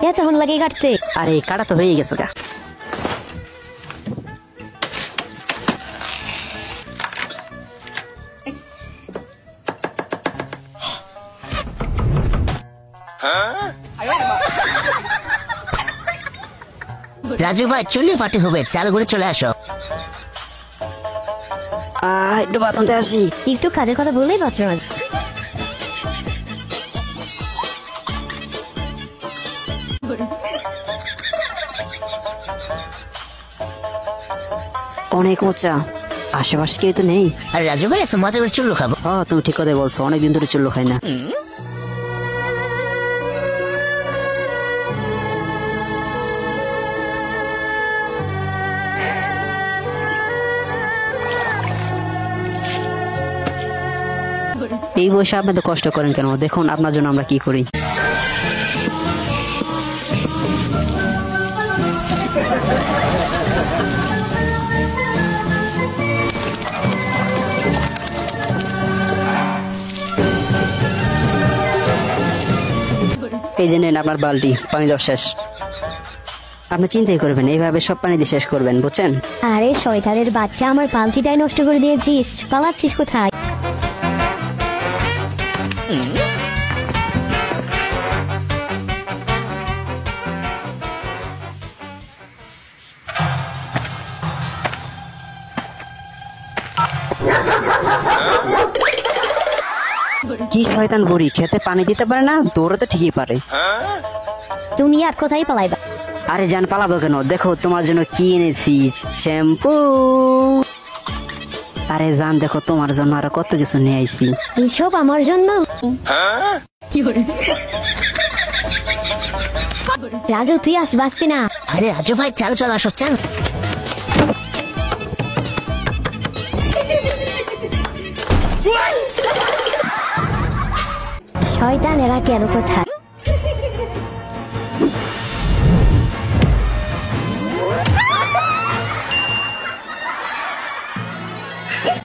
এতক্ষণ লাগে কাটতে? আরে কাটা তো হয়ে গেছে গা। রাজু ভাই চুলি পাটি হবে, চাল করে চলে আসো। একটু বাতনতে আসি। একটু কাজের কথা বললেই পারছো না। অনেক উঁচা, আশেপাশে কেউ তো নেই। আর রাজু ভাই এসে মজা করে চুল্লু খাবো। হ্যাঁ তুমি ঠিক কথাই বলছো, অনেকদিন ধরে চুল্লু খাই না। এই বয়সে আপনি তো কষ্ট করেন কেন? দেখুন আপনার জন্য আমরা কি করি। এই যে নেন আপনার বালতি, পানি দেওয়া শেষ। আপনি চিন্তাই করবেন, এইভাবে সব পানি দিয়ে শেষ করবেন, বুঝছেন? আরে শয়তানের বাচ্চা, আমার পালতিটাই নষ্ট করে দিয়েছিস। পালাচ্ছিস কোথায়? কি শয়তান বুড়ি, খেতে পানি দিতে পারে না, দৌড়াতে ঠিকই পারে। তুমি আর কোথায় পালাইবা? আরে জান পালাবো কেন? দেখো তোমার জন্য কি এনেছি, শ্যাম্পু। আরে জান দেখো তোমার জন্য আরো কত কিছু নিয়ে আইছি। এসব আমার জন্য? রাজু তুই আসবাসতি না। আরে রাজু ভাই চাল চলে আসো, চাল। শয়তান এরা কেন কোথায়?